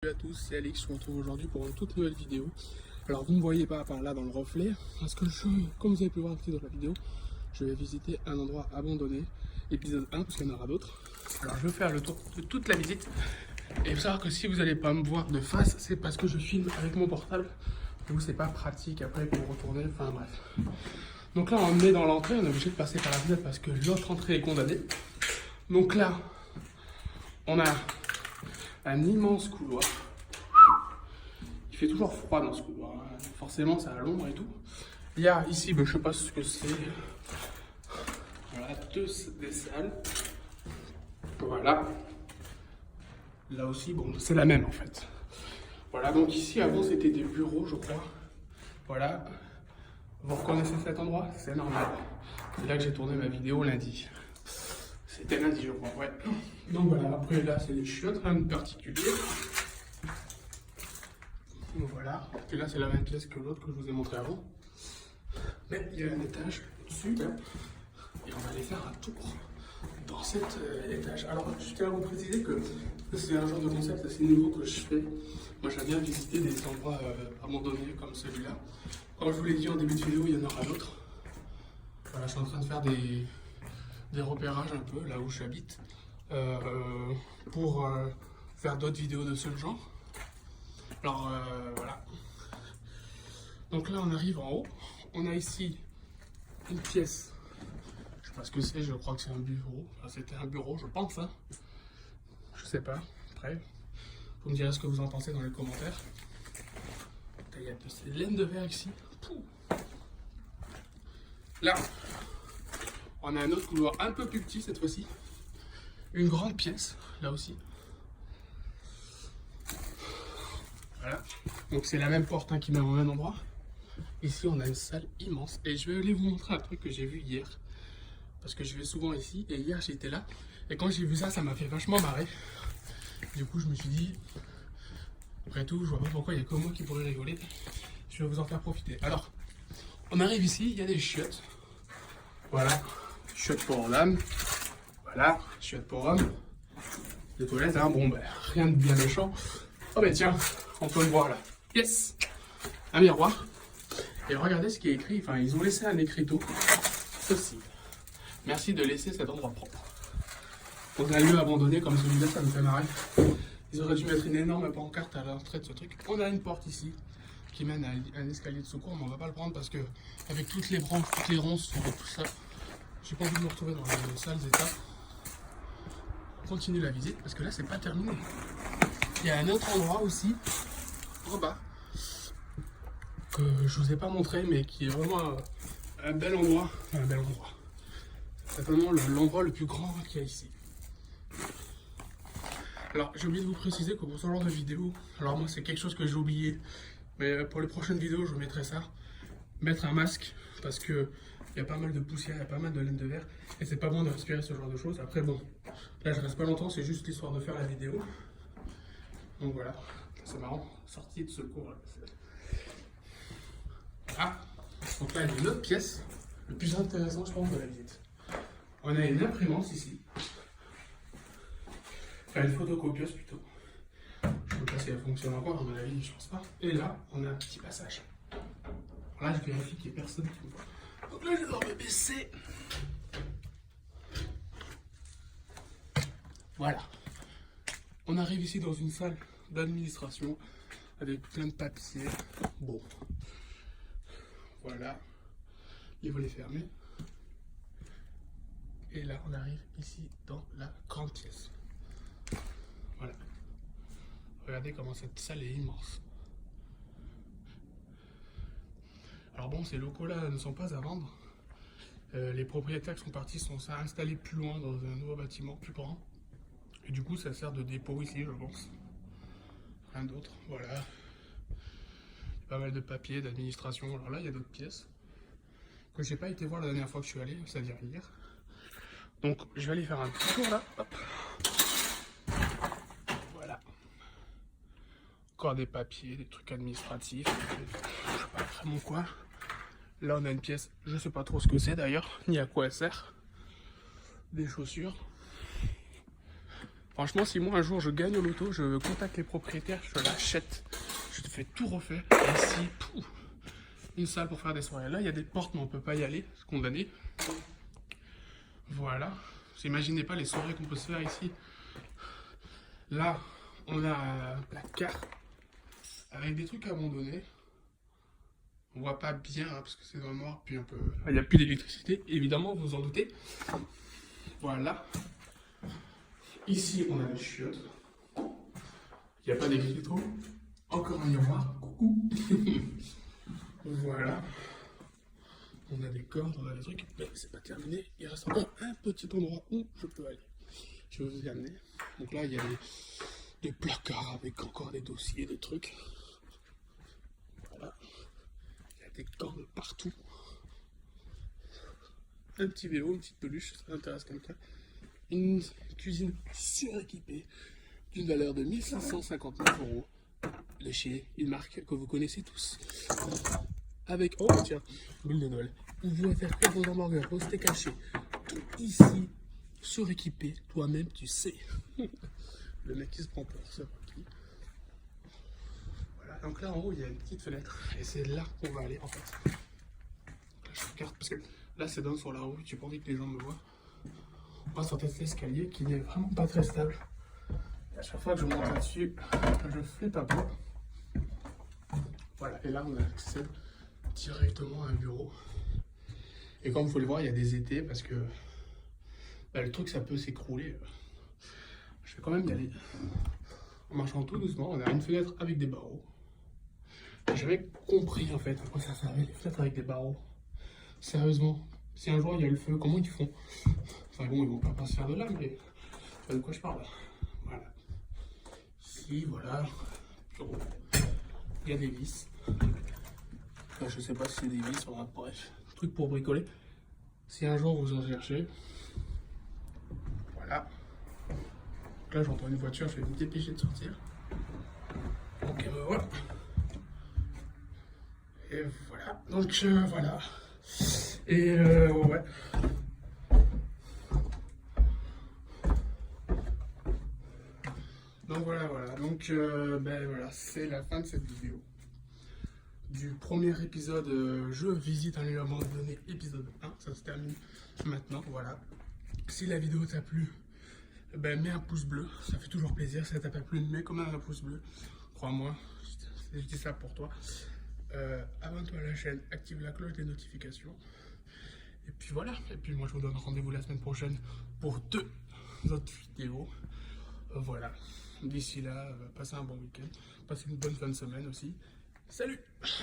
à tous, c'est Alix, je vous retrouve aujourd'hui pour une toute nouvelle vidéo. Alors vous ne me voyez pas par là dans le reflet, parce que comme vous avez pu voir dans la vidéo, je vais visiter un endroit abandonné, épisode 1, parce qu'il y en aura d'autres. Alors je vais faire le tour de toute la visite, et il faut savoir que si vous n'allez pas me voir de face, c'est parce que je filme avec mon portable, du coup c'est pas pratique après pour retourner, enfin bref. Donc là on est dans l'entrée, on est obligé de passer par la fenêtre parce que l'autre entrée est condamnée. Donc là, on a un immense couloir. Il fait toujours froid dans ce couloir, hein. Forcément c'est à l'ombre et tout. Il y a ici, je sais pas ce que c'est. Voilà, des salles. Voilà. Là aussi, bon, c'est la même en fait. Voilà, donc ici avant c'était des bureaux, je crois. Voilà. Vous reconnaissez cet endroit? C'est normal. C'est là que j'ai tourné ma vidéo lundi. C'était lundi, je crois, ouais. Donc voilà, après là, c'est les chiottes, rien de particulier. Donc voilà, et là, c'est la même pièce que l'autre que je vous ai montré avant. Mais il y a un étage au-dessus, là. Et on va aller faire un tour dans cet étage. Alors, je tiens à vous préciser que c'est un genre de concept assez nouveau que je fais. Moi, j'aime bien visiter des endroits abandonnés comme celui-là. Comme je vous l'ai dit en début de vidéo, il y en aura d'autres. Voilà, je suis en train de faire des repérages un peu là où j'habite pour faire d'autres vidéos de ce genre. Alors voilà. Donc là on arrive en haut. On a ici une pièce. Je sais pas ce que c'est, je crois que c'est un bureau. Enfin, c'était un bureau, je pense. Hein. Je sais pas. Après, vous me direz ce que vous en pensez dans les commentaires. Il y a de ces laines de verre ici. Pouh. Là. On a un autre couloir un peu plus petit cette fois-ci. Une grande pièce, là aussi. Voilà. Donc c'est la même porte hein, qui mène au même endroit. Ici on a une salle immense. Et je vais aller vous montrer un truc que j'ai vu hier. Parce que je vais souvent ici. Et hier j'étais là. Et quand j'ai vu ça, ça m'a fait vachement marrer. Du coup je me suis dit, après tout, je vois pas pourquoi il n'y a que moi qui pourrais rigoler. Je vais vous en faire profiter. Alors, on arrive ici, il y a des chiottes. Voilà. Chiottes pour l'âme. Voilà, chiottes pour homme. Les toilettes, hein, bon, ben, rien de bien méchant. Oh, ben tiens, on peut le voir là. Yes! Un miroir. Et regardez ce qui est écrit. Enfin, ils ont laissé un écriteau. Ceci. Merci de laisser cet endroit propre. Dans un lieu abandonné comme celui-là, ça me fait marrer. Ils auraient dû mettre une énorme pancarte à l'entrée de ce truc. On a une porte ici qui mène à un escalier de secours, mais on va pas le prendre parce que, avec toutes les branches, toutes les ronces, tout ça, j'ai pas envie de me retrouver dans les sales états. On continue la visite parce que là c'est pas terminé. Il y a un autre endroit aussi en bas que je vous ai pas montré mais qui est vraiment un bel endroit. Enfin, un bel endroit. C'est vraiment l'endroit le plus grand qu'il y a ici. Alors j'ai oublié de vous préciser que pour ce genre de vidéo, alors moi c'est quelque chose que j'ai oublié, mais pour les prochaines vidéos je mettrai ça. Mettre un masque parce que il y a pas mal de poussière, il y a pas mal de laine de verre et c'est pas bon de respirer ce genre de choses. Après bon, là je reste pas longtemps, c'est juste l'histoire de faire la vidéo. Donc voilà, c'est marrant, sortie de secours. Voilà, donc là il y a une autre pièce, le plus intéressant je pense de la visite. On a une imprimante ici, enfin une photocopieuse plutôt. Je ne sais pas si elle fonctionne encore, à mon avis je pense pas. Et là on a un petit passage. Alors là je vérifie qu'il n'y ait personne qui me voit. Donc là, je vais me baisser. Voilà. On arrive ici dans une salle d'administration avec plein de papiers. Bon. Voilà. Les volets fermés. Et là, on arrive ici dans la grande pièce. Voilà. Regardez comment cette salle est immense. Alors bon, ces locaux-là ne sont pas à vendre. Les propriétaires qui sont partis sont installés plus loin dans un nouveau bâtiment plus grand. Et du coup, ça sert de dépôt ici, je pense. Rien d'autre, voilà. Pas mal de papiers, d'administration. Alors là, il y a d'autres pièces que j'ai pas été voir la dernière fois que je suis allé, c'est-à-dire hier. Donc, je vais aller faire un petit tour là. Hop. Voilà. Encore des papiers, des trucs administratifs. Je sais pas, après mon coin. Là, on a une pièce, je sais pas trop ce que c'est d'ailleurs, ni à quoi elle sert. Des chaussures. Franchement, si moi un jour je gagne au loto, je contacte les propriétaires, je l'achète. Je te fais tout refaire. Ici, une salle pour faire des soirées. Là, il y a des portes, mais on peut pas y aller. C'est condamné. Voilà. Vous imaginez pas les soirées qu'on peut se faire ici. Là, on a un placard avec des trucs abandonnés. On voit pas bien hein, parce que c'est dans le noir, puis un peu. Il n'y a plus d'électricité, évidemment, vous vous en doutez. Voilà. Ici, on a des chiottes. Il n'y a pas d'électricité. Encore un miroir. Coucou. Voilà. On a des cordes, on a des trucs, mais c'est pas terminé. Il reste encore un petit endroit où je peux aller. Je vais vous y amener. Donc là, il y a des placards avec encore des dossiers, des trucs. Voilà. Il y a des cordes partout. Un petit vélo, une petite peluche, ça intéresse quelqu'un. Une cuisine suréquipée d'une valeur de 1559 € de chez une marque que vous connaissez tous. Avec, oh tiens, boule de Noël. Vous pouvez faire cuire vos hamburgers, vos steaks hachés. Tout ici, suréquipé, toi-même tu sais. Le mec qui se prend pour ça. Voilà, donc là en haut il y a une petite fenêtre et c'est là qu'on va aller en fait. Là, je regarde parce que là c'est donne sur la rue, j'ai pas envie que les gens me voient. On va sortir de l'escalier qui n'est vraiment pas très stable. Et à chaque fois que je monte là-dessus, je flippe un peu. Voilà, et là on accède directement à un bureau. Et comme vous pouvez le voir, il y a des étés parce que bah, le truc ça peut s'écrouler. Je vais quand même y aller. En marchant tout doucement, on a une fenêtre avec des barreaux. J'ai jamais compris en fait à quoi ça servait les fenêtres avec des barreaux. Sérieusement, si un jour il y a le feu, comment ils font? Enfin bon, ils vont pas passer de là, mais pas de quoi je parle. Voilà. Ici, voilà. Bureau. Il y a des vis. Enfin, je sais pas si c'est des vis, bref. Truc pour bricoler. Si un jour vous en cherchez. Voilà. Donc là j'entends une voiture, je vais me dépêcher de sortir. Ok, ben voilà. Et voilà. Donc voilà. Et ouais. Donc voilà. Donc ben voilà, c'est la fin de cette vidéo. Du premier épisode, je visite un lieu abandonné, épisode 1. Ça se termine maintenant, voilà. Si la vidéo t'a plu, ben mets un pouce bleu, ça fait toujours plaisir. Si ça t'a pas plu, mets quand même un pouce bleu. Crois-moi, je dis ça pour toi. Abonne-toi à la chaîne, active la cloche des notifications. Et puis voilà. Et puis moi je vous donne rendez-vous la semaine prochaine pour 2 autres vidéos. Voilà. D'ici là, passez un bon week-end. Passez une bonne fin de semaine aussi. Salut!